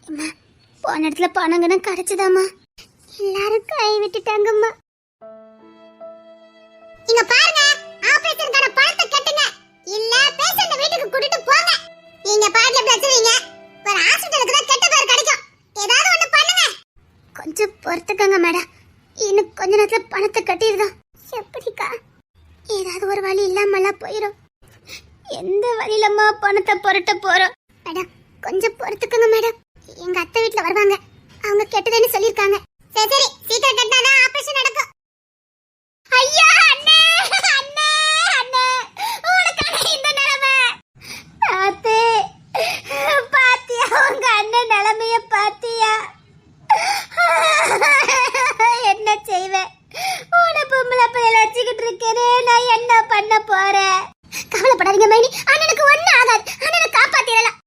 அம்மா போன இடத்துல பணங்கன்னு கிடைச்சதாம்மா. எல்லாரும் கை விட்டுட்டாங்கம்மா. இங்க பாருங்க, ஆபரேஷனுக்கான பணத்தை கட்டுங்க, இல்ல பேஷண்ட வீட்டுக்கு கூட்டிட்டு போங்க. நீங்க பாட்ல பேசுவீங்க, ஒரு ஹாஸ்பிடலுக்கு தான் கெட்ட பேர் கிடைக்கும். ஏதாவது ஒண்ணு பண்ணுங்க. கொஞ்சம் பொறுத்துக்கங்க மேடம், இன்னும் கொஞ்ச நேரத்துல பணத்தை கட்டிடுறோம். எப்படிக்கா? ஏதாவது ஒரு வழி இல்லாமல போயிடும். எந்த வழியிலம்மா பணத்தை புரட்ட போறோம்? மேடம் கொஞ்சம் பொறுத்துக்கங்க மேடம், எங்க அத்தை வீட்டுல வருவாங்க, அவங்க கெட்டதுன்னு சொல்லிருக்காங்க. சரி சரி, சீக்கிரம் கட்டினாதான் ஆபரேஷன் நடக்கும். ஐயா அண்ணே அண்ணே அண்ணே, உனக்கான இந்த நிலைமை பாத்தே பாத்தியா? உங்க அண்ணன் நிலைமைய பாத்தியா? என்ன செய்வேன்? உன பொம்பளை பிள்ளைல வச்சுக்கிட்டு இருக்கேனே, நான் என்ன பண்ண போறேன்? கவலைப்படாதீங்க மைனி, அண்ணனுக்கு ஒண்ணு ஆகாது, அண்ணனை காப்பாத்திடலாம்.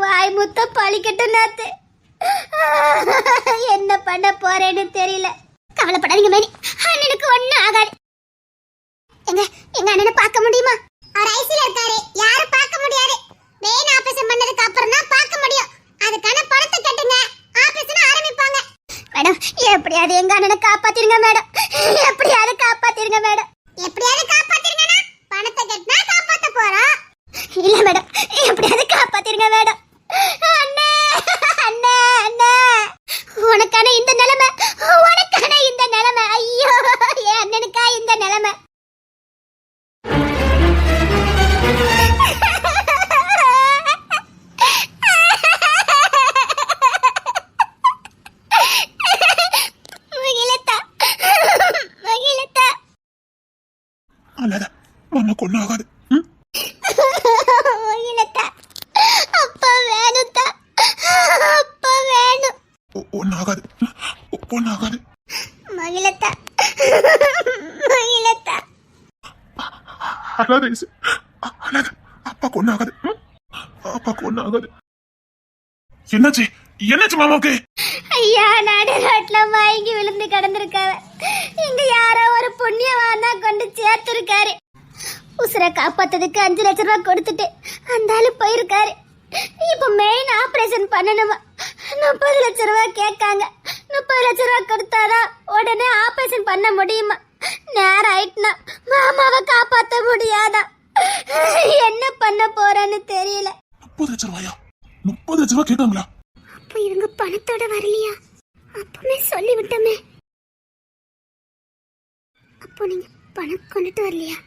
வாய் முத்த பழிக்கட்டும் நாத்து, என்ன பண்ண போறேன்னு தெரியல. கவலைப்படாதீங்க மைனி, அண்ணனுக்கு ஒண்ணு ஆகாது. எங்க அண்ணனை பார்க்க முடியுமா? அவர் ஐசில இருக்காரு, யாரும் பார்க்க முடியாது. மெயின் ஆபரேஷன் பண்ணதுக்கு அப்புறம் தான் பார்க்க முடியும். அதுக்கான பணத்தை கட்டுங்க, ஆபரேஷன் ஆரம்பிப்பாங்க. மேடம் எப்படியாவது எங்க அண்ணனை காப்பாத்திருங்க மேடம், எப்படியாவது காப்பாத்திருங்க மேடம். எப்படியாவது காப்பாத்திருங்கனா பணத்தை கட்டினா காப்பாத்த போறோம். இல்ல மேடம், எப்படியாவது காப்பாத்திருங்க மேடம். அண்ணே அண்ணே அண்ணே, உனக்கான இந்த நிலைமை, உனக்கான இந்த நிலைமை. ஐயோ, என் அண்ணனுக்கா இந்த நிலைமை. ஒன்னும் ஆகாது. அப்பா வேணும், அப்பா வேணும். ஒன்னும் ஆகாது, ஒன்னும் ஆகாது. மகிழத்தா மகிழத்தா, அழாத அழாத, அப்பாக்கு ஒன்னும் ஆகாது, அப்பாக்கு ஒன்னும் ஆகாது. என்னாச்சு என்னாச்சு மாமாவுக்கு? ஐயா நடு ரோட்ல மயங்கி விழுந்து கிடந்திருக்காவ. இங்க யாரோ ஒரு புண்ணியவான் தான் கொண்டு சேர்த்திருக்காரு. உசுரை காப்பாத்ததுக்கு 5 லட்சம் ரூபாய் கொடுத்துட்டு அந்த ஆளு போயிருக்காரு. இப்ப மெயின் ஆபரேஷன் பண்ணணுமா, 30 லட்சம் ரூபாய் கேட்காங்க. 30 லட்சம் ரூபாய் கொடுத்தாதான் உடனே ஆபரேஷன் பண்ண முடியுமா? நேரம் ஆயிட்டுனா மாமாவை காப்பாத்த முடியாதா? என்ன பண்ண போறேன்னு தெரியல. 30 லட்சம் ரூபாயா? 30 லட்சம் ரூபாய் கேட்டாங்களா? அப்ப இவங்க பணத்தோட வரலையா? அப்பமே சொல்லி விட்டமே. அப்போ நீங்க பணம் கொண்டுட்டு வரலையா?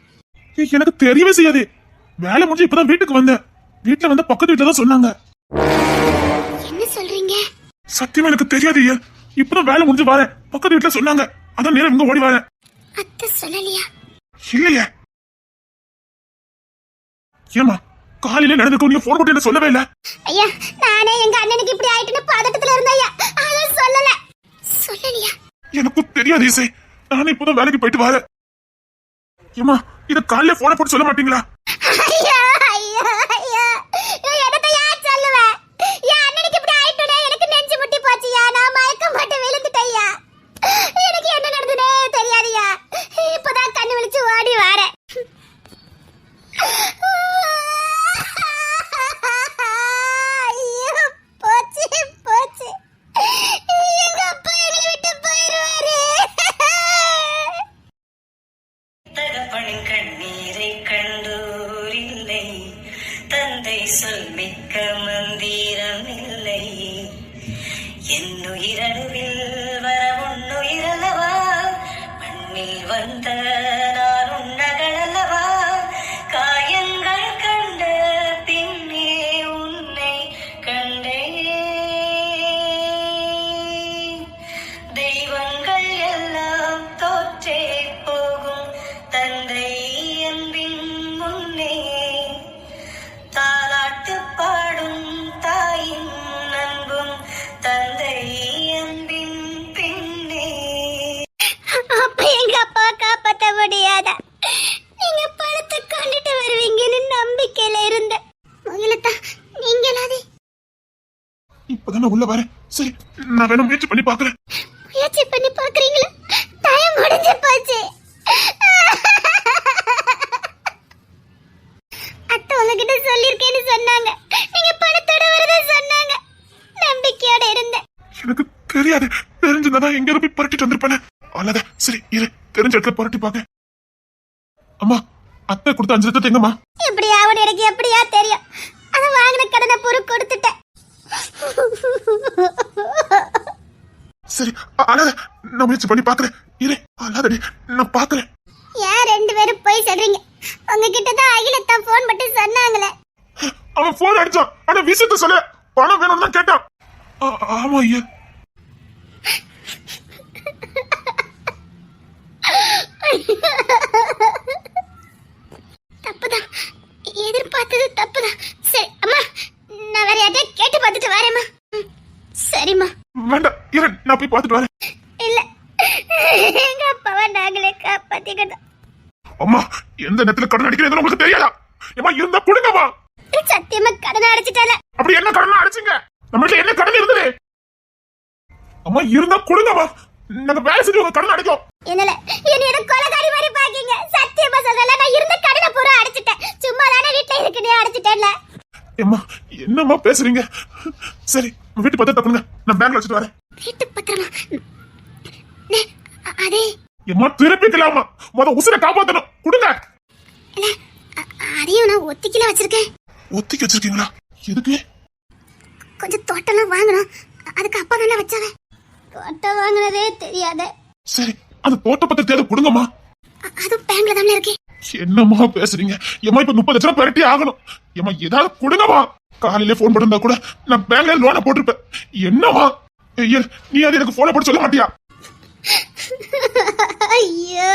எனக்கு தெரியவே செய்யாது. வேலை முடிஞ்சு இப்பதான் வீட்டுக்கு வந்தேன். வீட்டுல வந்த பக்கத்து வீட்டுல தான் சொன்னாங்க. என்ன சொல்றீங்க? சத்தியமா எனக்கு தெரியாது. இப்பதான் வேலை முடிஞ்சு வரேன், பக்கத்து வீட்டுல சொன்னாங்க, அதான் நேரம் இங்க ஓடி வரேன். அத்தை சொல்லலையா? இல்லையே. ஏமா காலையில நடந்துக்கும், நீங்க போன் போட்டு என்ன சொல்லவே இல்ல? ஐயா நானே எங்க அண்ணனுக்கு இப்படி ஆயிட்டுன்னு பதட்டத்துல இருந்தேன் ஐயா, அத சொல்லல. சொல்லலையா? எனக்கும் தெரியாது இசை, நானே இப்பதான் வேலைக்கு போயிட்டு வரேன். ஏமா இத காலையில போன போட்டு சொல்ல மாட்டீங்களா? ஐயா ஐயா ஐயா, என்னத்த யார் சொல்லுவ? என் அண்ணனுக்கு இப்படி ஆயிட்டுனே எனக்கு நெஞ்சு முட்டி போச்சுயா. நான் மயக்கம் போட்டு விழுந்துட்டேயா. எனக்கு என்ன நடந்துனே தெரியாதுயா. இப்பதான் கண்ணு விழிச்சு ஓடி வரேன். போச்சு போச்சு, எங்க அப்பா எங்களை விட்டு போயிருவாரு. தகப்பனின் கண்ணீரை கண்டோரில்லை, தந்தை சொல் மிக்க மந்திரம் இல்லை. என்னுயிரணுவில் வர உன்னுயிரல்லவா, மண்ணில் வந்த நான் உன்னகளல்லவா. காயங்கள் கண்ட பின்னே உன்னை கண்டே, தெய்வங்கள் எல்லாம் தோற்றே போகும் தந்தை அன்பின் முன்னே. தாலாட்டு பாடும் தாயின் அன்பும் தந்தை அன்பின் பின்னே. அப்ப எங்க அப்பா காப்பாத்த முடியாதா? நீங்க பணத்தை கொண்டுட்டு வருவீங்கன்னு நம்பிக்கையில இருந்த. மகிழத்தா நீங்களாதே இப்பதானே உள்ள வரேன். சரி நான் வேணும் முயற்சி பண்ணி பாக்குறேன். முயற்சி பண்ணி பாக்குறீங்களா? டைம் முடிஞ்சு போச்சு. அத்தை உங்ககிட்ட சொல்லிருக்கேன்னு சொன்னாங்க, நீங்க பணத்தோட வரத சொன்னாங்க. நம்பிக்கையோட இருந்தேன். எனக்கு தெரியாது. தெரிஞ்சிருந்தா எங்க போய் புரட்டிட்டு வந்திருப்பேன். அல்லாத சரி இரு, தெரிஞ்ச இடத்துல புரட்டி பாக்க. அம்மா, அத்தை கொடுத்த 5 லட்சத்தை எங்கம்மா? இப்படி அவன் எனக்கு எப்படியா தெரியும்? அத வாங்கின கடனை பொறு கொடுத்துட்டேன். சரி அல்லாத, நான் முயற்சி பண்ணி பாக்குறேன். இரு அல்லாதடி, நான் பாக்குறேன். ஏன் 2 பேரும் போய் சொல்றீங்க? உங்ககிட்ட தான் அகிலத்தான் போன் பண்ணி சொன்னாங்களே. அவன் போன் அடிச்சான், ஆனா விஷயத்த சொல்ல. பணம் வேணும்னு தான் கேட்டான். ஆமா ஐயா. தப்புதான், எதிர்பார்த்தது தப்புதான். சரி அம்மா, நான் வேற யார்கிட்ட கேட்டு பார்த்துட்டு வரேம்மா. சரிம்மா. வேண்டாம் இரு, நான் போய் பார்த்துட்டு வரேன். இல்ல, எங்க அப்பாவை நாங்களே காப்பாத்திக்கிட்டோம். அம்மா, எந்த நேரத்துல கடன் அடிக்கிறது உங்களுக்கு தெரியாதா? ஏமா இருந்தா கொடுங்கம்மா. சத்தியமா கடன் அடைச்சிட்டால. அப்படி என்ன கடன் அடிச்சீங்க? நம்மகிட்ட என்ன கடன் இருந்தது? அம்மா இருந்தா கொடுங்கம்மா, நாங்க வேலை செஞ்சு உங்க கடன் அடைக்கும். என்னல என்ன கொலைகாரி மாதிரி பாக்கீங்க? சத்தியமா சொல்றல, நான் இருந்த கடனை பூரா அடைச்சிட்டேன். சும்மா தானே வீட்ல இருக்குனே அடைச்சிட்டேன்ல. ஏம்மா என்னம்மா பேசுறீங்க? சரி வீட்டு பத்திரத்தை கொடுங்க, நான் பேங்க்ல வச்சுட்டு வரேன். வீட்டு பத்திரமா? அதே ஏம்மா திருப்பிக்கலாமா? உசுரை காப்பாத்தணும், கொடுங்க. இல்ல, அதையும் நான் ஒத்திக்கல வச்சிருக்கேன். ஒத்திக்க வச்சிருக்கீங்களா? எதுக்கு? கொஞ்சம் தோட்டம்லாம் வாங்கணும், அதுக்கு அப்பா தானே வச்சாங்க. தோட்டம் வாங்குனதே தெரியாத. சரி அந்த தோட்ட பத்திரத்தை கொடுங்கம்மா. அது பேங்க்ல தானே இருக்கு. என்னம்மா பேசுறீங்க? ஏம்மா இப்ப 30 லட்சம் பெரட்டி ஆகணும். ஏம்மா ஏதாவது கொடுங்கம்மா. காலையில போன் பண்ணிருந்தா கூட நான் பேங்க்ல லோனை போட்டிருப்பேன். என்னம்மா நீ அது எனக்கு போனை போட்டு சொல்ல மாட்டியா? ஐயோ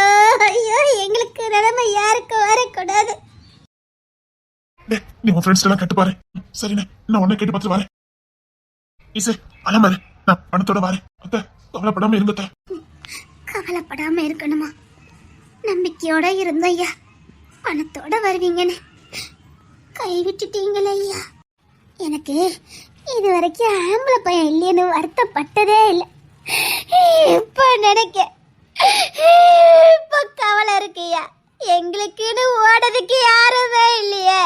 ஐயோ, எங்களுக்கு நிலைமை யாருக்கு வரக்கூடாது. நீ உன் ஃப்ரெண்ட்ஸ் எல்லாம் கேட்டு பாரு. சரிண்ணே, நான் உன்னை கேட்டு பார்த்துட்டு வரேன். ஈசே அலமாரு, நான் பணத்தோட வரேன். அத்தை கவலைப்படாம இருங்க அத்தை. கவலைப்படாம இருக்கணுமா? நம்பிக்கையோட இருந்த ஐயா, பணத்தோட வருவீங்கன்னு கைவிட்டுட்டீங்களே ஐயா. எனக்கு இது வரைக்கும் ஆம்பளை பையன் இல்லைன்னு வருத்தப்பட்டதே இல்லை. இப்ப நினைக்க இப்ப கவலை இருக்குயா. எங்களுக்குன்னு ஓடதுக்கு யாருமே இல்லையே.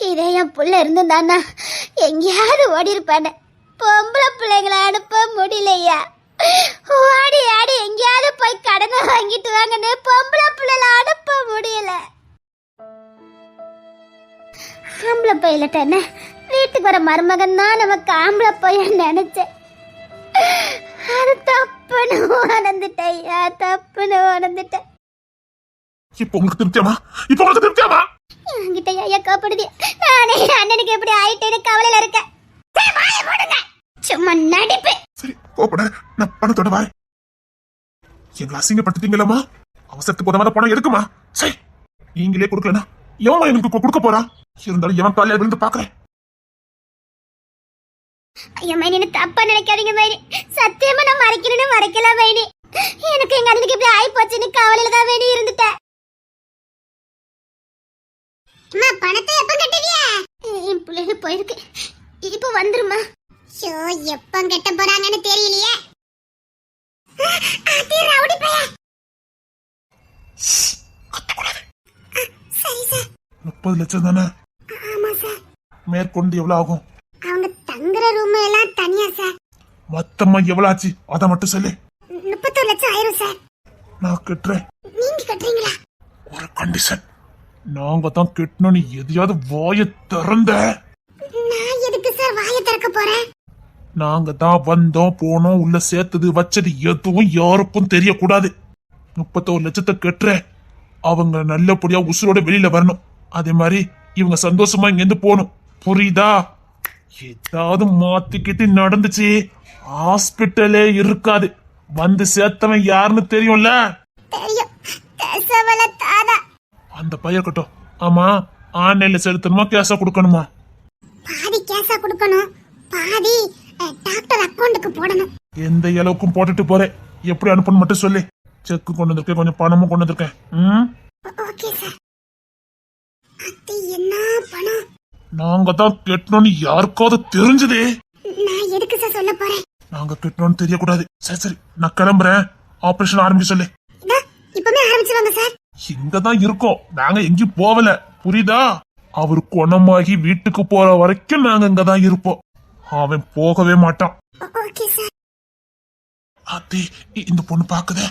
இதே என் புள்ள இருந்துதானா எங்கேயாவது ஓடி இருப்பானே. பொம்பளை பிள்ளைங்களை அனுப்ப முடியலையா. ஓடி ஆடி எங்கேயாவது போய் கடனை வாங்கிட்டு வாங்கன்னு பொம்பளை பிள்ளைல அனுப்ப முடியல. ஆம்பளை பையலட்ட வீட்டுக்கு வர மருமகன் தான் நமக்கு ஆம்பளை பையன் நினைச்சேன். அது தப்புன்னு உணர்ந்துட்டேன், தப்புன்னு உணர்ந்துட்டேன். இப்ப உங்களுக்கு திருப்தியாமா? இப்ப உங்களுக்கு திருப்தியாமா? என்கிட்ட ஐயா காப்படுது. நானே அண்ணனுக்கு எப்படி ஆயிட்டேன்னு கவலையில இருக்கேன். சும்மா நடிப்பு. சரி கோப்பட, நான் பணத்தோட வரேன். எங்களை அசிங்கப்படுத்திட்டீங்களா? அவசரத்துக்கு உதவாத பணம் எதுக்குமா? சரி நீங்களே கொடுக்கலனா எவன் எனக்கு கொடுக்க போறான்? இருந்தாலும் எவன் காலையில விழுந்து பாக்குறேன். ஐயா மைனி, தப்பா நினைக்காதீங்க மைனி. சத்தியமா நான் மறைக்கணும்னு மறைக்கல மைனி. எனக்கு எங்க அண்ணனுக்கு இப்படி ஆயி போச்சுன்னு கவலையில தான் மைனி இருந்துட்டேன். அம்மா பணத்தை எப்ப கட்டுவிய? என் பிள்ளைங்க போயிருக்கு, இப்ப வந்துருமா? ஐயோ எப்ப கட்ட போறாங்கன்னு தெரியலையே. அது ரவுடி பையன். கத்தக்கூடாது. சரி சார். 30 லட்சம் தானே? ஆமா சார். மேற்கொண்டு எவ்வளவு ஆகும்? அவங்க தங்குற ரூம் எல்லாம் தனியா சார். மொத்தமா எவ்வளவு ஆச்சு அத மட்டும் சொல்லு. 31 லட்சம் ஆயிரும் சார். நான் கட்டுறேன். நீங்க கட்டுறீங்களா? ஒரு கண்டிஷன், நாங்க தான் கட்டணும். நீ எதையாவது வாய திறந்த. நான் எதுக்கு சார் வாயை திறக்க போறேன்? நாங்க தான் வந்தோம் போனோம், உள்ள சேர்த்தது வச்சது எதுவும் யாருக்கும் தெரியக்கூடாது. 31 லட்சத்தை கட்டுற, அவங்க நல்லபடியா உசுரோட வெளியில வரணும். அதே மாதிரி இவங்க சந்தோஷமா இங்க இருந்து போகணும். புரியுதா? ஏதாவது மாத்திக்கிட்டு நடந்துச்சு ஹாஸ்பிட்டலே இருக்காது. வந்து சேர்த்தவன் யாருன்னு தெரியும்ல? தெரியும், தசவல தாதா. அந்த பையன் கட்டும். ஆமா, ஆன்லைன்ல செலுத்தணுமா கேஷா கொடுக்கணுமா? பாதி கேஷா கொடுக்கணும், பாதி டாக்டர் அக்கவுண்ட்க்கு போடணும். எந்த அளவுக்கும் போட்டுட்டு போறேன். எப்படி அனுப்பணும் மட்டும் சொல்லு. செக் கொண்டு வந்திருக்கேன், கொஞ்சம் பணமும் கொண்டு வந்திருக்கேன். Okay sir. அது என்ன பணம்? நாங்க தான் கட்டணும்னு யாருக்காவது தெரிஞ்சதே? நான் எதுக்கு சார் சொல்ல போறேன்? நாங்க கட்டணும்னு தெரியக்கூடாது. சரி சரி, நான் கிளம்புறேன். ஆபரேஷன் ஆரம்பிக்க சொல்லு. இப்பவே ஆரம்பிச்சுவாங்க சார். இங்கதான் இருக்கோம், நாங்க எங்கேயும் போகல. புரியுதா? அவரு குணமாகி வீட்டுக்கு போற வரைக்கும் நாங்க இங்கதான் இருப்போம். அவன் போகவே மாட்டான். Okay sir. அத்தி இந்த பொண்ணு பாக்குதே.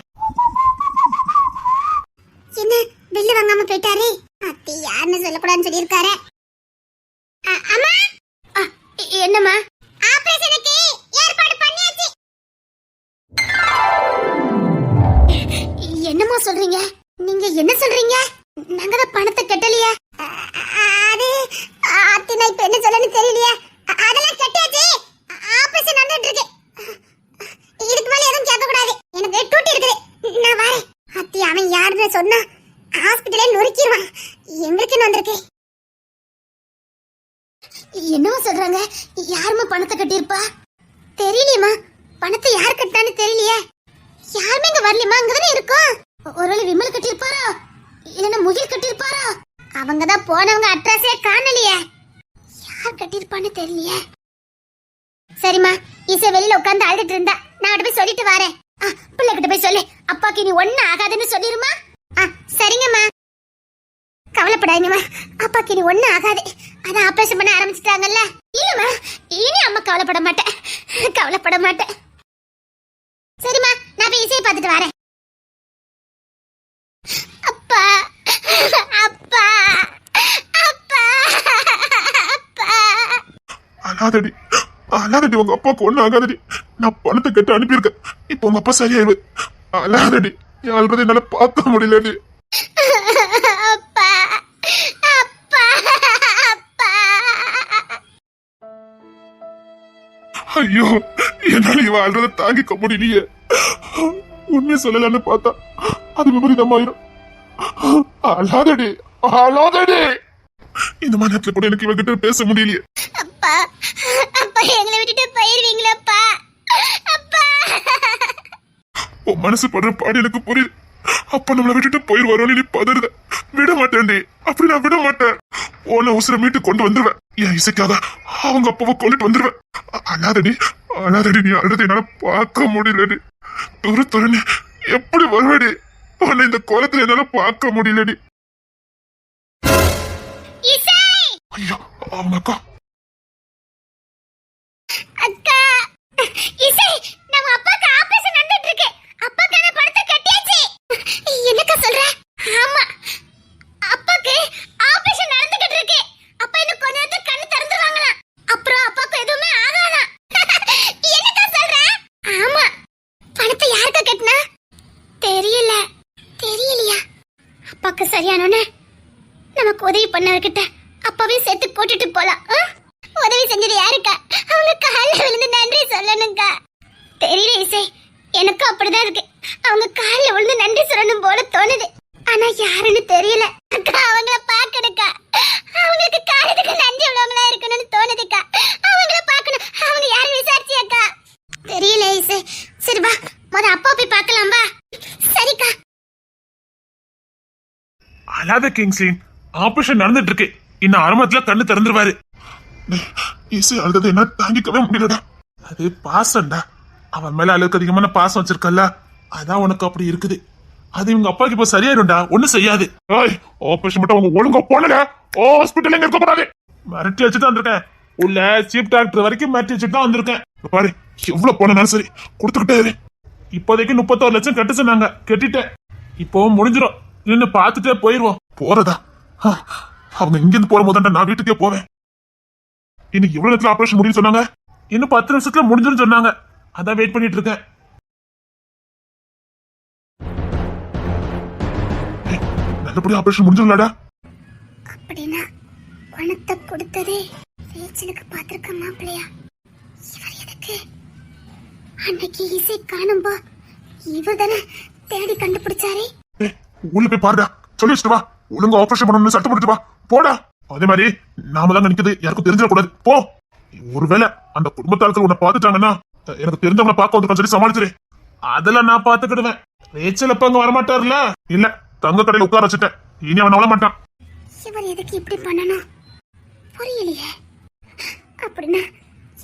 என்ன பில்லு வாங்காம போயிட்டாரு? அத்தி யாருன்னு சொல்லக்கூடாதுன்னு சொல்லியிருக்காரு. அம்மா என்னம்மா? ஆபரேஷனுக்கு ஏற்பாடு பண்ணியாச்சு. என்னம்மா சொல்றீங்க? நீங்க என்ன சொல்றீங்க? நாங்க தான் பணத்தை கட்டலையே. அது அத்தினா இப்ப என்ன சொல்லணும்னு தெரியலையே. அதெல்லாம் கட்டியாச்சு. ஆபரேஷன் நடந்துட்டு இருக்கு. இதுக்கு மேல எதுவும் கேட்க கூடாது. எனக்கு டூட்டி இருக்குது. நான் வரேன். அத்தி அவன் யாருன்னு சொன்னா ஹாஸ்பிடலே நொறுக்கிடுவான். எங்களுக்கு வந்திருக்கு. என்னவோ சொல்றாங்க? யாருமா பணத்தை கட்டியிருப்பா? தெரியலையம்மா. பணத்தை யார் கட்டான்னு தெரியலையே. யாருமே இங்க வரலையம்மா. அங்கதானே இருக்கோம். ஒருவேளை விமல் கட்டியிருப்பாரோ இல்லைன்னா முகில் கட்டியிருப்பாரோ? அவங்கதான் போனவங்க அட்ரஸே காணலையே. யார் கட்டியிருப்பான்னு தெரியலையே. சரிம்மா, இசை வெளியில உட்கார்ந்து அழுதுட்டு இருந்தா. நான் அவட்ட போய் சொல்லிட்டு வரேன். பிள்ளைகிட்ட போய் சொல்லு, அப்பாக்கு நீ ஒண்ணு ஆகாதுன்னு சொல்லிருமா. சரிங்கம்மா. கவலைப்படாதீங்கம்மா, அப்பாக்கு நீ ஒண்ணு ஆகாது. அதான் ஆபரேஷன் பண்ண ஆரம்பிச்சிட்டாங்கல்ல. இல்லம்மா, இனி அம்மா கவலைப்பட மாட்டேன். கவலைப்பட மாட்டேன். சரிம்மா, நான் போய் இசையை பார்த்துட்டு வரேன். அப்பா அப்பா அப்பா அப்பா. அழாதடி அழாதடி, உங்க அப்பாவுக்கு ஒண்ணு ஆகாதடி. நான் பணத்தை கட்ட அனுப்பியிருக்கேன். இப்ப உங்க அப்பா சரியாயிரு. அழாதடி, அழுறது என்னால பார்க்க முடியலடி. அப்பா அப்பா அப்பா. ஐயோ, என்னால இவ அழுறத தாங்கிக்க முடியலையே. உண்மையை சொல்லலான்னு பார்த்தா அது விபரீதமாயிரும். அழாதடி அழாதடி. இந்த மாதிரி நேரத்துல கூட எனக்கு இவகிட்ட பேச முடியலையே. அப்பா அப்பா, எங்களை விட்டுட்டு போயிருவீங்களப்பா? அப்பா. உன் மனசு படுற பாடு எனக்கு புரியுது. அப்ப நம்மளை விட்டுட்டு போயிருவாரோன்னு நீ பதறுத. விட மாட்டேன்டி, அப்படி நான் விட மாட்டேன். உன்னை உசுர மீட்டு கொண்டு வந்துருவேன். என் இசைக்காக அவங்க அப்பாவை கொண்டுட்டு வந்துருவேன். அழாதடி அழாதடி, நீ அழுது என்னால பார்க்க முடியலடி. துரு துருன்னு எப்படி வருவடி? உன்னை இந்த கோலத்துல என்னால பார்க்க முடியலடி. ஐயோ, அவங்க அக்கா. அக்கா இசை, நம்ம அப்பாக்கு ஆபரேஷன் நடந்துட்டு இருக்கு. அப்பாக்கான பணத்தை கட்டியாச்சு. என்னக்கா சொல்ற? ஆமா, அப்பாக்கு ஆபரேஷன் நடந்துகிட்டு இருக்கு. அப்பா இன்னும் கொஞ்ச நேரத்துல கண்ணு திறந்துருவாங்களாம். அப்புறம் அப்பாக்கு எதுவுமே ஆகாதாம். என்னக்கா சொல்ற? ஆமா. பணத்தை யாருக்கு கட்டினா? தெரியல. தெரியலையா? அப்பாக்கு சரியானோன்னு நமக்கு உதவி பண்ணவர்கிட்ட அப்பாவே சேர்த்து கூட்டிட்டு போலாம். உதவி செஞ்சது யாருக்கா? அவங்க கால்ல விழுந்து நன்றி சொல்லணும்க்கா. தெரியல இசை, எனக்கும் அப்படிதான் இருக்கு. அவங்க கால்ல விழுந்து நன்றி சொல்லணும் போல தோணுது. ஆனா யாருன்னு தெரியல. அக்கா அவங்கள பாக்கணுக்கா. அவங்களுக்கு காலத்துக்கு நன்றி உள்ளவங்களா இருக்கணும்னு தோணுதுக்கா. அவங்கள பாக்கணும். அவங்க யாரும் விசாரிச்சியாக்கா? தெரியல இசை. சரி வா, அப்பா போய் பார்க்கலாம் வா. சரிக்கா. அழாத கிங்ஸ்லின், ஆபரேஷன் நடந்துட்டு இருக்கு. இன்னும் அரமத்துல கண்ணு திறந்துருவாரு. இசை அழுது என்ன தாங்கிக்கவே முடியலடா. அது பாசம்டா. அவன் மேல அளவுக்கு அதிகமான பாசம் வச்சிருக்கல, அதான் உனக்கு அப்படி இருக்குது. அது இவங்க அப்பாக்கு இப்ப சரியாயிரும்டா, ஒண்ணும் செய்யாது. ஆபரேஷன் மட்டும் அவங்க ஒழுங்கா போனல, ஹாஸ்பிட்டல் எங்க இருக்க கூடாது. மிரட்டி வச்சுதான் வந்திருக்கேன். உள்ள சீப் டாக்டர் வரைக்கும் மிரட்டி வச்சுட்டு தான் வந்திருக்கேன். பாரு, எவ்வளவு போனாலும் சரி கொடுத்துக்கிட்டே. இப்போதைக்கு 31 லட்சம் கட்ட சொன்னாங்க, கட்டிட்டேன். இப்போ முடிஞ்சிடும். நின்னு பாத்துட்டே போயிருவோம். போறதா? அவங்க இங்க இருந்து போற போது நான் வீட்டுக்கே போவேன். இன்னைக்கு எவ்வளவு நேரத்துல ஆபரேஷன் முடியும் சொன்னாங்க? இன்னும் 10 நிமிஷத்துல முடிஞ்சிடும் சொன்னாங்க. அதான் வெயிட் பண்ணிட்டு இருக்கேன். நல்லபடியா ஆபரேஷன் முடிஞ்சிடலாடா. அப்படின்னா பணத்தை கொடுத்ததே ரேச்சலுக்கு பாத்திருக்க மாப்பிள்ளையா? இவர் எதுக்கு அன்னைக்கு இசை காணும்போ இவர் தானே தேடி கண்டுபிடிச்சாரே? உள்ள போய் பாருடா, சொல்லி வச்சுட்டு வா. ஒழுங்கா ஆபரேஷன் பண்ணணும்னு சட்டம் போட்டு வா. போடா. அதே மாதிரி நாம தான் நிக்கிறது யாருக்கும் தெரிஞ்சிடக்கூடாது. போ. ஒருவேளை அந்த குடும்பத்தாளத்துல உன்னை பாத்துட்டாங்கன்னா எனக்கு தெரிஞ்சவங்களை பார்க்க வந்து சொல்லி சமாளிச்சிரு. அதெல்லாம் நான் பாத்துக்கிடுவேன். ரேச்சல் அப்ப அங்க வரமாட்டாருல? இல்ல, தங்க கடையில உட்கார வச்சுட்டேன். இனி அவன் அவள மாட்டான். இவர் எதுக்கு இப்படி பண்ணணும் புரியலையே. அப்படின்னா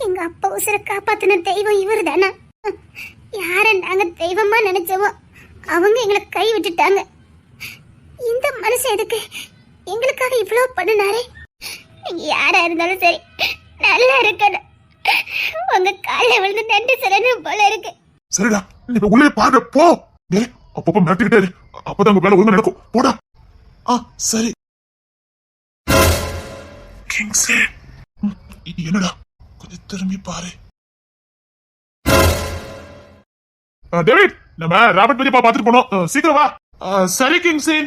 எங்க அப்பா உசுர காப்பாத்தின தெய்வம் இவர் தானே? யார நாங்க தெய்வமா நினைச்சோமோ அவங்க எங்களை கை விட்டுட்டாங்க. இந்த மனுஷன் எதுக்கு எங்களுக்காக இவ்வளவு பண்ணினாரே? நீங்க யாரா இருந்தாலும் சரி நல்லா இருக்கணும். உங்க காலில் விழுந்து நன்றி சொல்லணும் போல இருக்கு. சரிடா, நீ இப்ப உள்ளே பாரு போ. டேய், அப்பப்ப மிரட்டிக்கிட்டே இரு. அப்பதான் உங்க வேலை ஒழுங்கா நடக்கும். போடா. சரி. கிங்ஸே, என்னடா கொஞ்சம் திரும்பி பாரு. டேவிட், நம்ம ராபர்ட் பெரியப்பா பாத்துட்டு போனோம். சீக்கிரம் வா. சரி கிங்ஸே.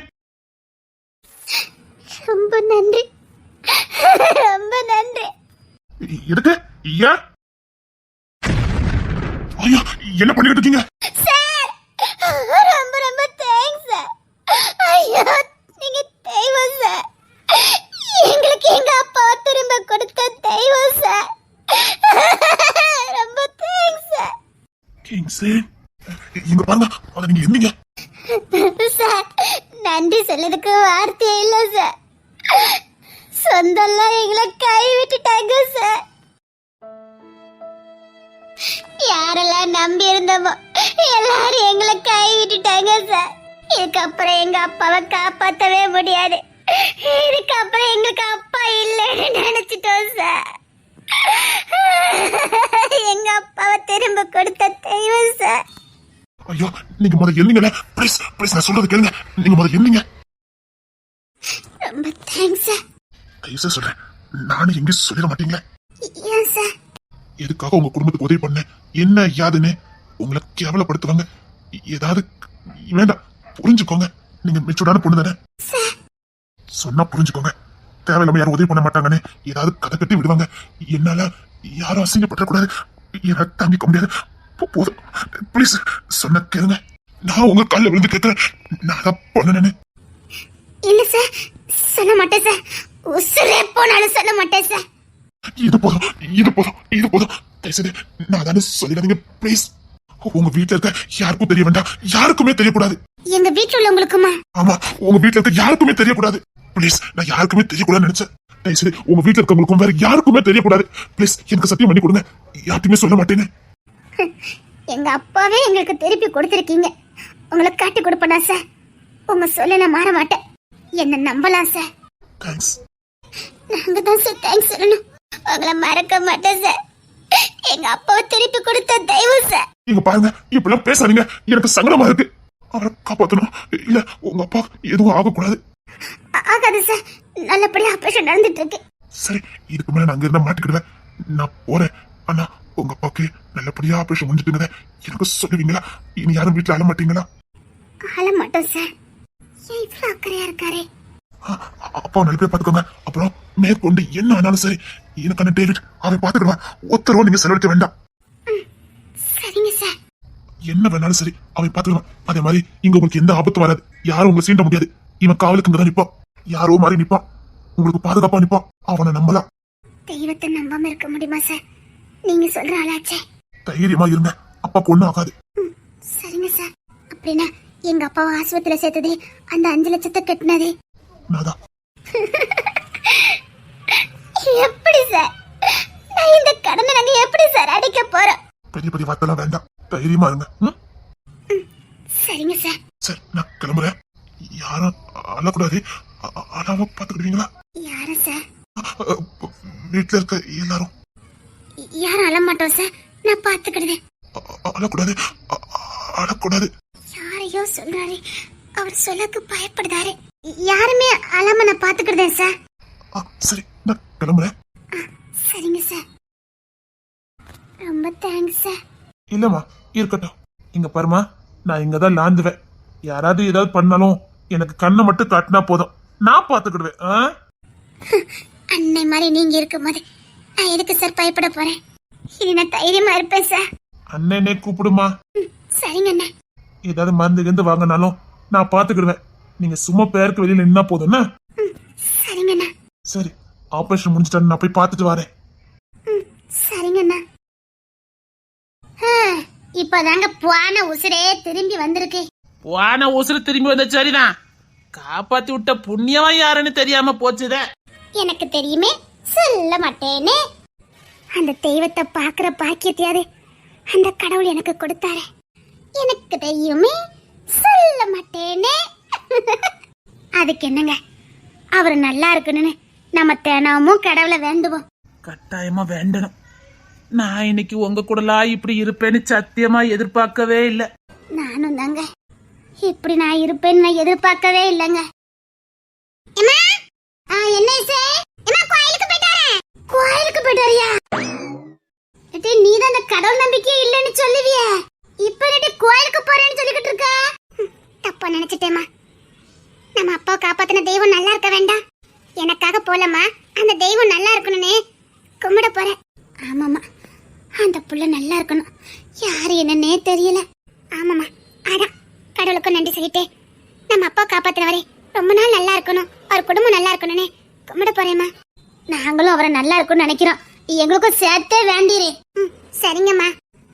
ரொம்ப நன்றி, ரொம்ப நன்றி. எதுக்கு? ஏன்? ஐயா, என்ன பண்ணிக்கிட்டு இருக்கீங்க? சார், ரொம்ப ரொம்ப தேங்க்ஸ் சார். ஐயோ, நீங்க தெய்வம் சார். எங்களுக்கு எங்க அப்பா திரும்ப கொடுத்த தெய்வம் சார். ரொம்ப தேங்க்ஸ் சார். கிங்ஸே, இங்க பாருங்க, அத நீங்க எந்தீங்க? சார், நன்றி சொல்லதுக்கு வார்த்தையே இல்ல சார். சொந்தம்லாம் எங்களை கை விட்டுட்டாங்க சார். யாரெல்லாம் நம்பி இருந்தோமோ எல்லாரும் எங்களை கை விட்டுட்டாங்க சார். இதுக்கப்புறம் எங்க அப்பாவை காப்பாத்தவே முடியாது. இதுக்கப்புறம் எங்களுக்கு அப்பா இல்லைன்னு நினைச்சிட்டோம் சார். எங்க அப்பாவை திரும்ப கொடுத்த தெய்வம் சார். ஐயோ, நீங்க முதல்ல எந்தீங்கல? ப்ளீஸ் ப்ளீஸ், நான் சொல்றது கேளுங்க. நீங்க முதல்ல எந்தீங்க? ரொம்ப தேங்க்ஸ் சார். தயவுசெய்து சொல்றேன், நானும் எங்கேயும் சொல்லிட மாட்டீங்களே. ஏன் சார்? எதுக்காக உங்க குடும்பத்துக்கு உதவி பண்ண, என்ன யாதுன்னு உங்களை கேவலப்படுத்துவாங்க. ஏதாவது வேண்டாம், புரிஞ்சுக்கோங்க. நீங்க மெச்சூர்டான பொண்ணு தானே, சொன்னா புரிஞ்சுக்கோங்க. தேவையில்லாம யாரும் உதவி பண்ண மாட்டாங்கன்னு ஏதாவது கதை கட்டி விடுவாங்க. என்னால யாரும் அசிங்கப்படக்கூடாது, என்னால தாங்கிக்க முடியாது. போதும், ப்ளீஸ் சொன்ன கேளுங்க. நான் உங்க காலில் விழுந்து கேட்கிறேன், நான் தான் பண்ணனேன்னு. இல்ல சார், சொல்ல மாட்டேன் சார். உசுரே போனாலும் சொல்ல மாட்டேன் சார். இது போதும், இது போதும், இது போதும். தயவுசெய்து நான் தானே சொல்லிடாதீங்க ப்ளீஸ். உங்க வீட்டுல இருக்க யாருக்கும் தெரிய வேண்டாம், யாருக்குமே தெரியக்கூடாது. எங்க வீட்டுல உள்ளவங்களுக்குமா? ஆமா, உங்க வீட்டுல இருக்க யாருக்குமே தெரியக்கூடாது. ப்ளீஸ், நான் யாருக்குமே தெரியக்கூடாதுன்னு நினைச்சேன். தயவுசெய்து உங்க வீட்டுல இருக்கவங்களுக்கும் வேற யாருக்குமே தெரியக்கூடாது. ப்ளீஸ், எனக்கு சத்தியம் பண்ணி கொடுங்க, யார்ட்டுமே சொல்ல மாட்டேன்னு. எங்க அப்பாவே எங்களுக்கு திருப்பி கொடுத்திருக்கீங்க. உங்களை காட்டி கொடுப்பனா சார்? உங்க சொல்ல நான் மாற மாட்டேன். என்ன நம்பலாம் சார். தேங்க்ஸ். நாங்க தான் சார் தேங்க்ஸ் சொல்லணும். உங்களை மறக்க மாட்டேன் சார். எங்க அப்பாவை திருப்பி கொடுத்த தெய்வம் சார். நீங்க பாருங்க, இப்பெல்லாம் பேசாதீங்க, எனக்கு சங்கடமா இருக்கு. அவரை காப்பாத்தணும். இல்ல, உங்க அப்பா எதுவும் ஆகக்கூடாது. ஆகாது சார், நல்லபடியா ஆபரேஷன் நடந்துட்டு இருக்கு. சரி, இதுக்கு மேல நான் அங்க இருந்தா மாட்டிக்கிடுவேன். நான் போறேன். அண்ணா, உங்க அப்பாவுக்கு நல்லபடியா ஆபரேஷன் முடிஞ்சுட்டுங்க, எனக்கு சொல்லுவீங்களா? இனி யாரும் வீட்டுல அழ மாட்டீங்களா? அழ மாட்டோம் சார். ஏன் இவ்வளவு அக்கறையா இருக்காரு? அப்பா நல்லபடியா பாத்துக்கோங்க. அப்புறம் மேற்கொண்டு என்ன ஆனாலும் சரி, எனக்கான டேவிட் அவன் பாத்துக்கிடுவான். ஒத்தரவா நீங்க செலவழிக்க வேண்டாம். சரிங்க சார். என்ன வேணாலும் சரி, அவன் பாத்துக்குவான். அதே மாதிரி இங்க உங்களுக்கு எந்த ஆபத்தும் வராது, யாரும் உங்களை சீண்ட முடியாது. இவன் காவலுக்கு இங்கதான் நிப்பான், யாரோ மாதிரி நிப்பான், உங்களுக்கு பாதுகாப்பா நிப்பான். அவனை நம்பலாம். தெய்வத்தை நம்பாம இருக்க முடியுமா சார்? நீங்க சொல்ற ஆளாச்சே. தைரியமா இருங்க, அப்பாக்கு ஒண்ணும் ஆகாது. சரிங்க சார். அப்படின்னா எங்க அப்பாவை ஆஸ்பத்திரியில சேர்த்ததே, அந்த 5 லட்சத்தை கட்டினதே நான்தான். எப்படி சார்? நான் இந்த கடனை நாங்க எப்படி சார் அடைக்க போறோம்? பெரிய பெரிய வார்த்தைலாம் வேண்டாம், தைரியமா இருங்க. சரிங்க சார். சரி, நான் கிளம்புறேன். யாரும் அழக்கூடாது, அழாம பாத்துக்கிடுவீங்களா? யார சார்? வீட்டுல இருக்க எல்லாரும். யாரும் அழ மாட்டோம் சார், நான் பாத்துக்கிடுவேன். அழக்கூடாது, அழக்கூடாது. யாரையோ சொல்றாரு, அவர் சொல்லக்கு பயப்படுதாரு. யாருமே அழாம நான் பாத்துக்கிடுதேன் சார். சரி, நான் கிளம்புறேன். சரிங்க சார். ரொம்ப தேங்க்ஸ் சார். இல்லம்மா, இருக்கட்டும். இங்க பாருமா, நான் இங்கதான் லாந்துவேன். யாராவது ஏதாவது பண்ணாலும் எனக்கு கண்ணை மட்டும் காட்டினா போதும், நான் பாத்துக்கிடுவேன். அன்னை மாதிரி நீங்க இருக்கும் போது நான் எதுக்கு சார் பயப்பட போறேன்? இனி நான் தைரியமா இருப்பேன் சார். அண்ணனே கூப்பிடுமா. சரிங்க அண்ணா. ஏதாவது மருந்து கிருந்து வாங்கினாலும் நான் பாத்துக்கிடுவேன். நீங்க சும்மா பேருக்கு வெளியில நின்னா போதும்னா. சரிங்க அண்ணா. சரி, ஆபரேஷன் முடிஞ்சிட்டா நான் போய் பார்த்துட்டு வரேன். சரிங்க அண்ணா. இப்பதாங்க போன உசுரே திரும்பி வந்திருக்கு. போன உசுறு திரும்பி வந்த சரிதான், காப்பாத்தி விட்ட புண்ணியமா யாருன்னு தெரியாம போச்சுதே. எனக்கு தெரியுமே, சொல்ல மாட்டேனே. அந்த தெய்வத்தை பாக்குற பாக்கியத்தையாவது அந்த கடவுள் எனக்கு கொடுத்தாரு. எனக்கு தெரியுமே, சொல்ல மாட்டேனே. அதுக்கு என்னங்க, அவர் நல்லா இருக்கணும்னு நம்ம தினமும் கடவுளை வேண்டுவோம். கட்டாயமா வேண்டணும். நான் இன்னைக்கு உங்க கூடலாம் இப்படி இருப்பேன்னு சத்தியமா எதிர்பார்க்கவே இல்லை. நானும் தாங்க இப்படி நான் இருப்பேன்னு நான் எதிர்பார்க்கவே இல்லைங்க. அம்மா, என்ன இசை? அம்மா, கோயிலுக்கு போயிட்டாரே. கோயிலுக்கு போயிட்டாரியா? ஏடி, நீ தான் அந்த கடவுள் நம்பிக்கையே இல்லைன்னு சொல்லுவியே, இப்ப நீ கோயிலுக்கு போறேன்னு சொல்லிக்கிட்டு இருக்க. தப்பா நினைச்சிட்டேமா. நம்ம அப்பா காப்பாத்தின தெய்வம் நல்லா இருக்க வேண்டாம், எனக்காக போலமா அந்த தெய்வம் நல்லா இருக்கணும்னு கும்பிட போறேன். ஆமாமா, அந்த புள்ள நல்லா இருக்கணும். யாரு என்னன்னே தெரியல. ஆமாமா, அதான் கடவுளுக்கும் நன்றி சொல்லிட்டு நம்ம அப்பா காப்பாத்தினவரே ரொம்ப நாள் நல்லா இருக்கணும், அவர் குடும்பம் நல்லா இருக்கணும்னு கும்பிட போறேம்மா. நாங்களும் அவரை நல்லா இருக்கும்னு நினைக்கிறோம், எங்களுக்கும் சேர்த்தே வேண்டிரு. சரிங்கம்மா.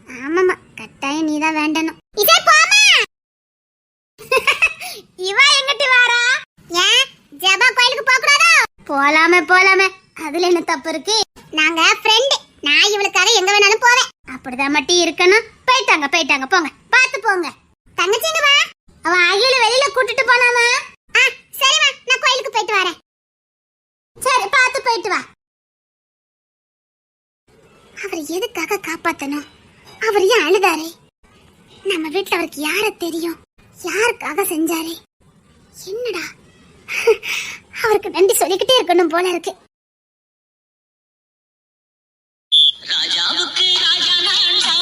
ஆமாமா, கட்டாயம் நீதான் வேண்டணும். இதே போமா. இவ எங்கிட்டு வாரா? ஏன் ஜபா கோயிலுக்கு போக கூடாதா? போலாமே, அதுல என்ன தப்பு இருக்கு? நாங்க ஃப்ரெண்ட், நான் இவளுக்காக எங்க வேணாலும் போவேன். அப்படிதான் மட்டும் இருக்கணும். போயிட்டாங்க போங்க, பாத்து போங்க. தங்கச்சிங்க வா, அவ அகில வெளியில கூட்டிட்டு போனாமா. சரிம்மா, நான் கோயிலுக்கு போயிட்டு வரேன். சரி, பாத்து போயிட்டு வா. அவர் எதுக்காக காப்பாத்தணும்? அவர் ஏன் அழுதாரு? நம்ம வீட்டுல அவருக்கு யார தெரியும், யாருக்காக செஞ்சாரு? என்னடா, அவருக்கு நன்றி சொல்லிக்கிட்டே இருக்கணும் போல இருக்கு. ராஜாவுக்கு ராஜா நான்டா,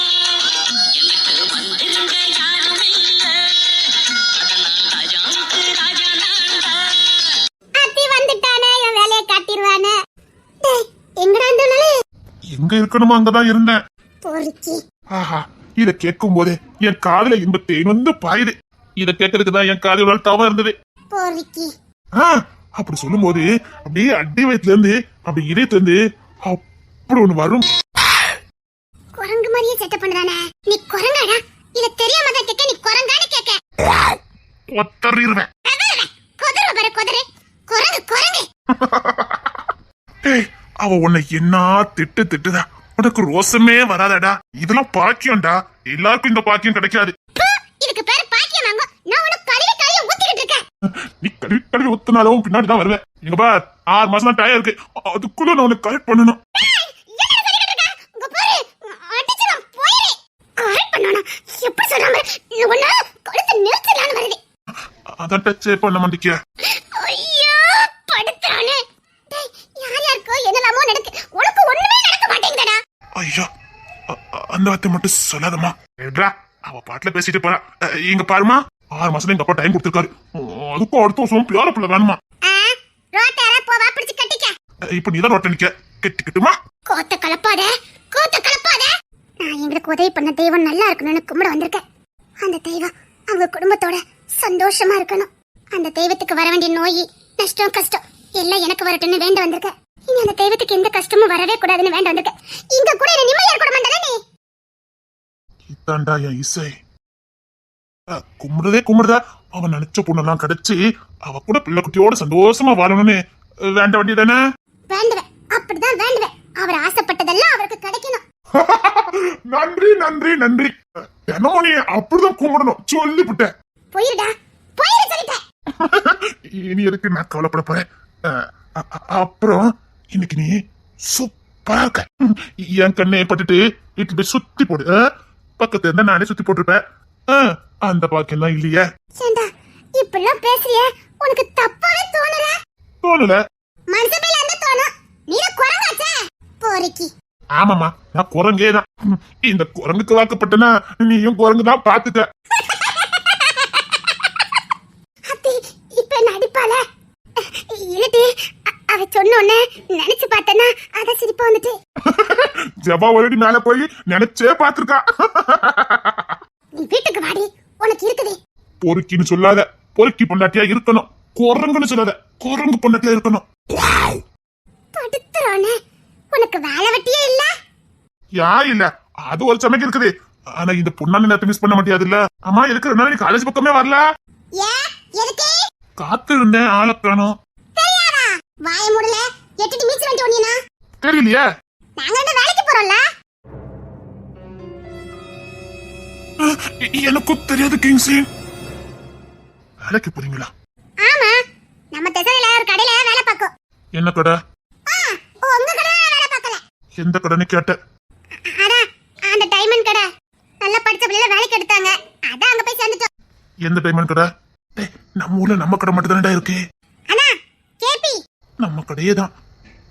எனக்கு வந்திருந்த யாரும் இல்ல, அதனால் ராஜாவுக்கு ராஜா நான்டா. அத்தி வந்துட்டானே, என் வேலையை காட்டிடுவானே. டேய், எங்கடா இருந்தானே? எங்க இருக்கணுமோ அங்கதான் இருந்தேன். பொறுக்கி. ஆஹா, இத கேட்கும் போதே என் காதுல இன்பத்தேன் வந்து பாயுது. இத கேட்கறதுக்குதான் என் காது ஒரு தவம் இருந்தது. பொறுக்கி. அப்படி சொல்லும் போது அப்படியே அடி வயிற்றுல இருந்து அப்படி இதயத்துல இருந்து அப்படி ஒண்ணு வரும். குரங்கு மாதிரியே செட்டப் பண்றானே. நீ குரங்காடா? இல்ல தெரியாம தான் கேட்க, நீ குரங்கான்னு கேட்க. கொத்தறிடுவேன். கொதறு பாரு, குரங்கு. ஏய், அவ உன்னை என்ன திட்டுதா? உனக்கு ரோசமே வராதடா. இதெல்லாம் பாக்கியம்டா, எல்லாருக்கும் இந்த பாக்கியம் கிடைக்காது. இதுக்கு பேரு பாக்கியம் வாங்க. நான் உனக்கு கழுவி ஊத்திக்கிட்டு இருக்கேன். நீ கழுவி ஊத்தினாலும் பின்னாடி தான் வருவேன். இங்க பார், 6 மாசம் தான் டயம் இருக்கு, அதுக்குள்ள நான் உனக்கு கரெக்ட் பண்ணணும். அதான் டச்சே பண்ண மாட்டேங்க. ஐயோ, படுத்துறானே. டேய், யாருக்கோ என்னலாமோ நடக்கு, உனக்கு ஒண்ணுமே நடக்க மாட்டேங்குதடா. ஐயோ, அந்த வார்த்தை மட்டும் சொல்லாதம்மா. ஏடா, அவ பாட்டுல பேசிட்டு போறா. இங்க பாருமா, 6 மாசம் எங்க அப்பா டைம் கொடுத்திருக்காரு. அதுக்கும் அடுத்த வருஷம் பியார பிள்ளை வேணுமா? ரோட்டாரா போவா, பிடிச்சு கட்டிக்க. இப்ப நீதான் ரோட்ட நிக்க, கட்டிக்கிட்டுமா? கோத்த கலப்பாத. நான் எங்களுக்கு உதவி பண்ண தெய்வம் நல்லா இருக்கணும்னு கும்பிட வந்திருக்கேன். அந்த தெய்வம் அவங்க குடும்பத்தோட சந்தோஷமா இருக்கணும். அந்த தெய்வத்துக்கு வர வேண்டிய நோய், நஷ்டம், கஷ்டம் எல்லாம் எனக்கு வரட்டும்னு வேண்ட வந்திருக்கேன். இனி அந்த தெய்வத்துக்கு எந்த கஷ்டமும் வரவே கூடாதுன்னு வேண்ட வந்திருக்கேன். இங்க கூட என்ன நிம்மதியா இருக்க மாட்டேல நீ? இதாண்டா என் இசை. கும்பிடுதா அவன் நினைச்ச பொண்ணெல்லாம் கிடைச்சி அவ கூட பிள்ளை குட்டியோட சந்தோஷமா வாழணும்னு வேண்ட வேண்டியதானே? வேண்டுவேன், அப்படிதான் வேண்டுவேன். அவர் ஆசைப்பட்டதெல்லாம் அவருக்கு கிடைக்கணும். நன்றி நன்றி நன்றி. தினமும் நீ அப்படிதான் கும்பிடணும் சொல்லிவிட்டேன். போயிருடா, போயிரு சொல்லிட்டேன். இனி எதுக்கு நான் கவலைப்பட போறேன். அப்புறம் இன்னைக்கு நீ சூப்பரா இருக்க. என் கண்ணை பட்டுட்டு வீட்டுல போய் சுத்தி போடு. பக்கத்துல இருந்தா நானே சுத்தி போட்டிருப்பேன். அந்த பாக்கெல்லாம் இல்லையே. ஏண்டா இப்பெல்லாம் பேசுறிய? உனக்கு தப்பாவே தோணல? தோணல. மனசுல அந்த தோணும். நீ குரங்காச்சே போரிக்கி. ஆமாமா, நான் குரங்கேதான். இந்த குரங்குக்கு வாக்கப்பட்டனா நீயும் குரங்குதான், பாத்துக்க. அத்தி இப்ப நடிப்பால இல்லடி, அவ சொன்னோன்னே நினைச்சு பார்த்தனா அத சிரிப்பா வந்துட்டு. ஜபா ஒரடி மேல போய் நினைச்சே பாத்துருக்கா. நீ வீட்டுக்கு வாடி, உனக்கு இருக்குது. பொறுக்கின்னு சொல்லாத, பொறுக்கி பொண்டாட்டியா இருக்கணும். குரங்குன்னு சொல்லாத, குரங்கு பொண்டாட்டியா இருக்கணும். படுத்துறானே, உனக்கு வேலை வெட்டியே இல்ல? யா இல்ல, அது ஒரு சமைக்கு இருக்குது. ஆனா இந்த பொண்ணான நேரத்தை மிஸ் பண்ண முடியாது இல்ல. அம்மா இருக்கிற நீ காலேஜ் பக்கமே வரல. ஏன் எதுக்கு? காத்து இருந்தேன், ஆளை காணோம். தெரியாதா? வாய மூடல, எட்டிட்டு மீச்சு வந்து ஓடினா? தெரியலையே. நாங்க என்ன வேலைக்கு போறோம்ல? எனக்கும் தெரியாது கிங்ஸின். வேலைக்கு போறீங்களா? ஆமா, நம்ம தெசையில ஒரு கடையில வேலை பார்க்கோம். என்ன கடை? உங்க கடையில வேலை பார்க்கல. எந்த கடைன்னு கேட்ட. எந்த டைமண்ட் கடை? டேய், நம்ம ஊர்ல நம்ம கடை மட்டும் தானடா இருக்கு. அண்ணா கேபி நம்ம கடையே தான்.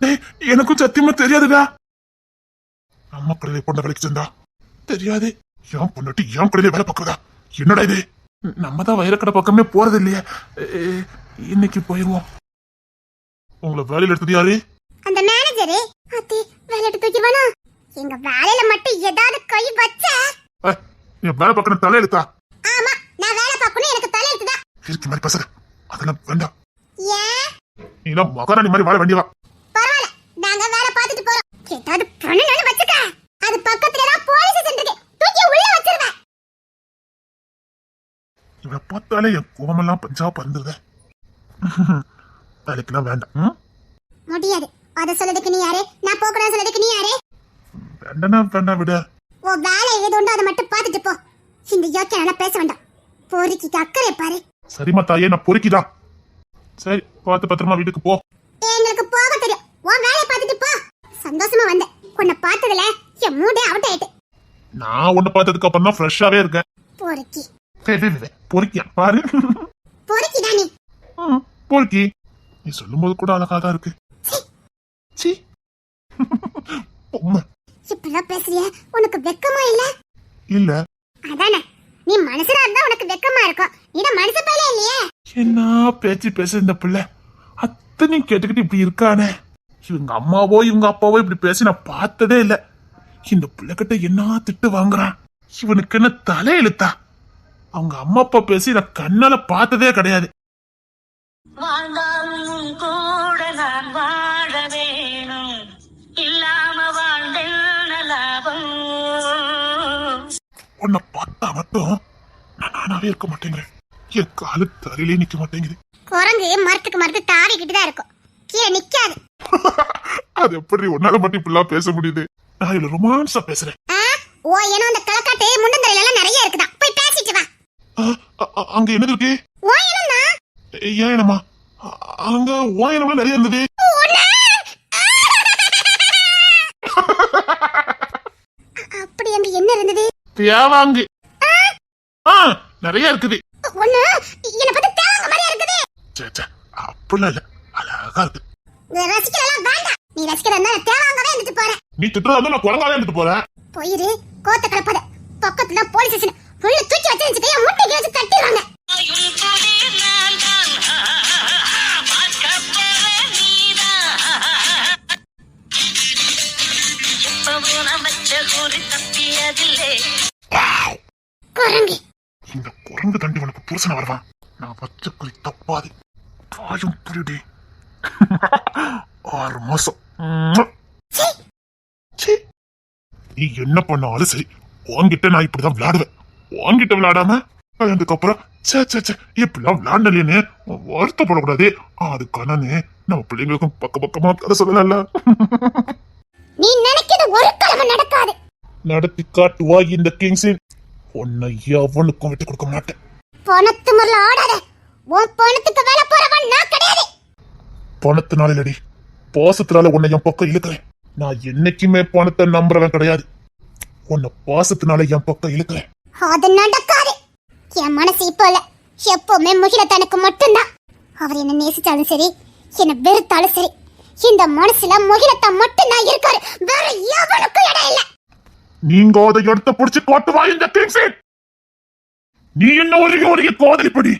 டேய், எனக்கும் சத்தியமா தெரியாதுடா. நம்ம கடையில பொண்ணை வேலைக்கு சேர்ந்தா தெரியாது. ஏன் பொண்ணாட்டி ஏன் கடையில வேலை பார்க்கறதா? என்னடா இது? நம்ம தான் வைரக்கடை பக்கமே போறது இல்லையே. இன்னைக்கு போயிருவோம். உங்களை வேலையில எடுத்தது யாரு? அந்த மேனேஜரு அத்தி வேலை எடுத்து தூக்கிடுவானா? எங்க வேலையில மட்டும் ஏதாவது கை வச்ச என் வேலை பார்க்கணும் தலையெழுத்தா? ஆமா, நான் வேலை பார்க்கணும், எனக்கு தலையெழுத்துதான். இருக்கு மாதிரி பேசுற, அதெல்லாம் வேண்டாம். ஏன்? நீலாம் மகாராணி மாதிரி வாழ வேண்டியவா. பரவாயில்ல, நாங்க வேலை பார்த்துட்டு போறோம். ஏதாவது பண்ணணும்னு வச்சுக்க, அது பக்கத்துல தான் போலீஸ் ஸ்டேஷன் இருக்கு, தூக்கி உள்ள வச்சிருவேன். இவளை பார்த்தாலே என் கோவமெல்லாம் பஞ்சா பறந்துருத. வேலைக்கெல்லாம் வேண்டாம். முடியாது. அத சொல்லதுக்கு நீ யாரு? நான் போகக்கூடாது சொல்லதுக்கு நீ யாரு? வேண்டாம் விட. உன் வேலை ஏது உண்டோ அதை மட்டும் பார்த்துட்டு போ. இந்த யோக்கியம் பேச வேண்டாம். பொறுக்கிக்கு அக்கறை பாரு. சரிம்மா தாயே, நான் பொறுக்கிதான். சரி, பார்த்து பத்திரமா வீட்டுக்கு போ. எங்களுக்கு போக தெரியும். உன் வேலையை பார்த்துட்டு போ. சந்தோஷமா வந்த உன்னை பார்த்ததுல என் மூடே அவுட் ஆயிட்டு. நான் உன்னை பார்த்ததுக்கு அப்புறம் தான் ஃப்ரெஷ்ஷாவே இருக்கேன். பொறுக்கி பொறுக்கியா பாரு. பொறுக்கிடா நீ. பொறுக்கி, நீ சொல்லும்போது கூட அழகாதான் இருக்கு. சீ. உண்மை. இப்பெல்லாம் பேசுறிய, உனக்கு வெக்கமா இல்ல? இல்ல. அதானே, நீ மனுஷனா இருந்தா உனக்கு வெக்கமா இருக்கும். நீ மனுஷ பையலே இல்லையே. என்ன பேச்சு பேச இந்த பிள்ளை அத்தனையும் கேட்டுக்கிட்டு இப்படி இருக்கானே. இவங்க அம்மாவோ இவங்க அப்பாவோ இப்படி பேசி நான் பார்த்ததே இல்ல. இந்த பிள்ளை கிட்ட என்ன திட்டு வாங்குறான். இவனுக்கு என்ன தலை எழுத்தா? அவங்க அம்மா அப்பா பேசி நான் கண்ணால பார்த்ததே கிடையாது. வாழ்ந்தாலும் கூட நான் வாழ வேணும், இல்லாம வாழ்ந்தென்ன லாபம். உன்னை பார்த்தா மட்டும் நான் நானாவே இருக்க மாட்டேங்கிறேன். என் காலு தரையிலே நிக்க மாட்டேங்குது. குரங்கு மரத்துக்கு மரத்து தாவிக்கிட்டு தான் இருக்கும், கீழே நிக்காது. அது எப்படி உன்னால மட்டும் இப்படிலாம் பேச முடியுது? நான் இதுல ரொமான்ஸா பேசுறேன். ஓ, ஏன்னா அந்த களக்காட்டு முண்டந்தரையில எல்லாம் நிறைய இருக்குதா, போய் பேசிட்டு வா. அங்க என்னது இருக்கு? ஓ, என்னன்னா ஏன் என்னமா அங்க ஓயனமா நிறைய இருந்தது. அப்படி அங்க என்ன இருந்தது? தேவாங்கு நிறைய இருக்குது. ஒண்ணு என்ன பார்த்து தேவாங்க மாதிரியா இருக்குது. சே அப்படிலாம் இல்ல, அழகா இருக்கு. ரசிக்கலாம் வேண்டாம். நீ ரசிக்கிறதா தேவாங்கவே இருந்துட்டு போற. நீ திட்டுறதா நான் குரங்காவே இருந்துட்டு போறேன். போயிரு, கோத்த கலப்பாத. பக்கத்துல போலீஸ் ஸ்டேஷன் உள்ள தூக்கி வச்சு முட்டைக்கு வச்சு கட்டிடுவாங்க. குரங்கு, இந்த குரங்கு தண்டி உனக்கு புருஷன வருவான். நான் வச்ச குறி தப்பாது. பாயும் புரியுடி. 6 மாசம். நீ என்ன பண்ணாலும் சரி, உன்கிட்ட நான் இப்படிதான் விளையாடுவேன். உன்கிட்ட விளையாடாம அதுக்கப்புறம் இப்படிலாம் விளையாடலேன்னு வருத்தப்படக்கூடாது. அதுக்கான நம்ம பிள்ளைங்களுக்கும் பக்கமா கதை சொல்லல. நீ நினைக்கிறது ஒரு கிழமை நடக்காது. நடத்தி காட்டுவா இந்த கிங்ஸின். உன்னை எவனுக்கும் விட்டு கொடுக்க மாட்டேன். பணத்து முறையில ஆடாத. உன் பணத்துக்கு வேலை போறவன் நான் கிடையாது. பணத்தினால இல்லடி, பாசத்தினால உன்னை என் பக்கம் இழுக்கிறேன். நான் என்னைக்குமே பணத்தை நம்புறவன் கிடையாது. உன்னை பாசத்தினால என் பக்கம் இழுக்கிறேன். அது நடக்காது. என் மனசு இப்போ இல்ல, எப்பவுமே முகிலத்தனுக்கு மட்டும்தான். அவர் என்ன நேசிச்சாலும் சரி, என்ன வெறுத்தாலும் சரி, இந்த மனசுல முகிலத்தான் மட்டும்தான் இருக்காரு. வேற எவனுக்கும் இடம் இல்ல. நீங்க அதை எடுத்து பிடிச்சு காட்டுவா இந்த கிங்ஸின். நீ என்ன ஒரு கோதலிப்படி.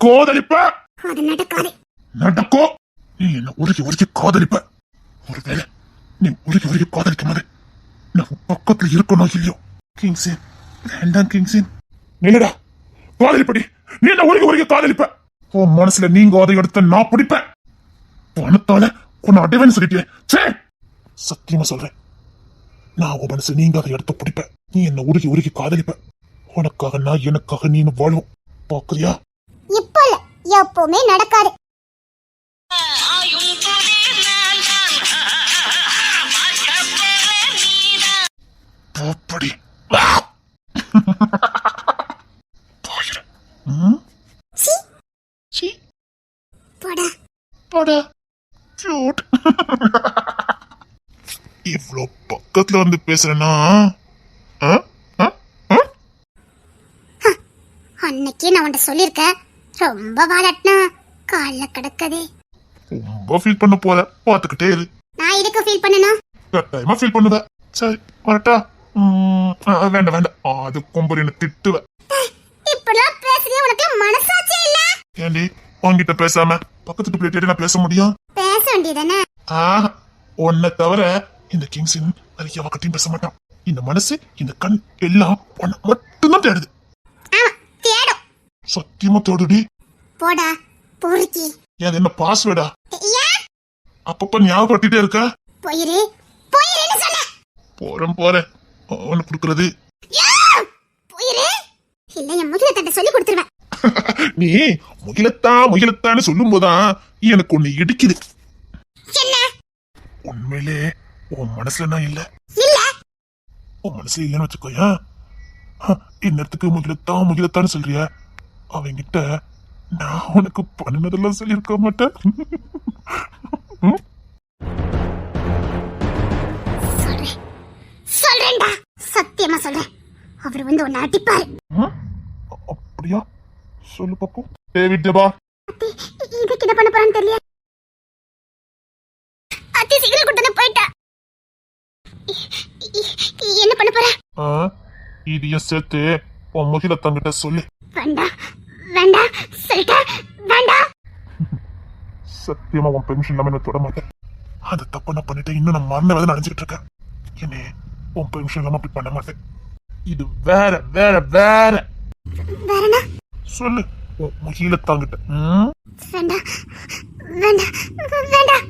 கோதலிப்ப அது நடக்காது. நடக்கும். நீ என்ன உருகி காதலிப்ப. ஒருவேளை நீ உருகி காதலிக்கும் போது நான் பக்கத்துல இருக்கணும் இல்லையோ? கிங்ஸின் வேண்டாம். கிங்ஸின் நில்லடா. காதலிப்படி. நீ என்ன உருகி காதலிப்ப. உன் மனசுல நீங்க அதை எடுத்த நான் பிடிப்பேன். பணத்தால உன்னை அடைவேன்னு சொல்லிட்டேன். சே, சத்தியமா சொல்றேன், நான் உன் மனசு நீங்க அதை எடுத்து பிடிப்பேன். நீ என்ன உருகி காதலிப்ப. உனக்காக நான், எனக்காக நீ வாழும். பாக்குறியா? இப்ப இல்ல, எப்பவுமே நடக்காது. அப்படி இவ்வளோ பக்கத்துல வந்து பேசுறேன்னா அன்னைக்கே நான் உன்கிட்ட சொல்லியிருக்கேன், ரொம்ப வாழட்டினா கால்ல கிடக்கதே. ரொம்ப ஃபீல் பண்ண போற, பாத்துக்கிட்டே இரு. நான் இதுக்கு ஃபீல் பண்ணணும். கட்டாயமா ஃபீல் பண்ணுவ. சரி வரட்டா? வேண்டாம் வேண்டாம், அது கொம்பர் என்ன திட்டுவ. இப்படிலாம் பேசுறிய, உனக்கு மனசாட்சி இல்ல? ஏண்டி உன்கிட்ட பேசாம பக்கத்து பிளேட் நான் பேச முடியும்? பேச வேண்டியதானே? உன்னை தவிர இந்த கிங்ஸின் நிறைய அவகிட்டையும் பேச மாட்டான். இந்த மனசு இந்த கண் எல்லாம் உன்னை மட்டும்தான் தேடுது. ஆமா தேடும். சத்தியமா தேடுடி. போடா பொறுக்கி. ஏன் என்ன பாஸ்வேர்டா? ஏன் அப்பப்ப ஞாபகப்படுத்திட்டே இருக்க? போயிரு போயிருன்னு சொன்ன. போறேன் உனக்கு கொடுக்கறது. போயிரு, இல்ல என் முகில தட்ட சொல்லி கொடுத்துருவேன். நீ முகிலத்தான்னு சொல்லும் போதான் எனக்கு ஒண்ணு இடிக்குது. என்ன? உண்மையிலே உன் மனசுல நான் இல்ல. இல்ல உன் மனசுல இல்லன்னு வச்சுக்கோயா, இன்னத்துக்கு முகிலத்தான்னு சொல்றிய, அவங்கிட்ட நான் உனக்கு பண்ணதெல்லாம் சொல்லியிருக்க மாட்டேன். சொல்றேன்டா, சத்தியமா சொல்றேன். அவர் வந்து உன்னை அடிப்பாரு. அப்படியா? சொல்லு பாப்போம். டேவிட் ஜபா, இதுக்கு என்ன பண்ண போறான்னு தெரியல. அத்தி சிகரெட் குட்டன போயிட்டா. என்ன பண்ண போற? இதையும் சேர்த்து உன் முகிலத்தாங்கிட்ட சொல்லு. வேண்டாம் வேண்டாம் சொல்லிட்ட வேண்டாம். சத்தியமா உன் பெர்மிஷன் இல்லாம என்ன தொட மாட்டேன். அந்த தப்ப நான் பண்ணிட்டேன், இன்னும் நான் மறந்த வேலை நினைச்சுக்கிட்டு இருக்கேன். என்ன உன் பெர்மிஷன் இல்லாம அப்படி பண்ண மாட்டேன். இது வேற வேற வேற. வேறனா? சொல்லு உன் முகிலத்தாங்கிட்ட. வேண்டாம் வேண்டாம் வேண்டாம்.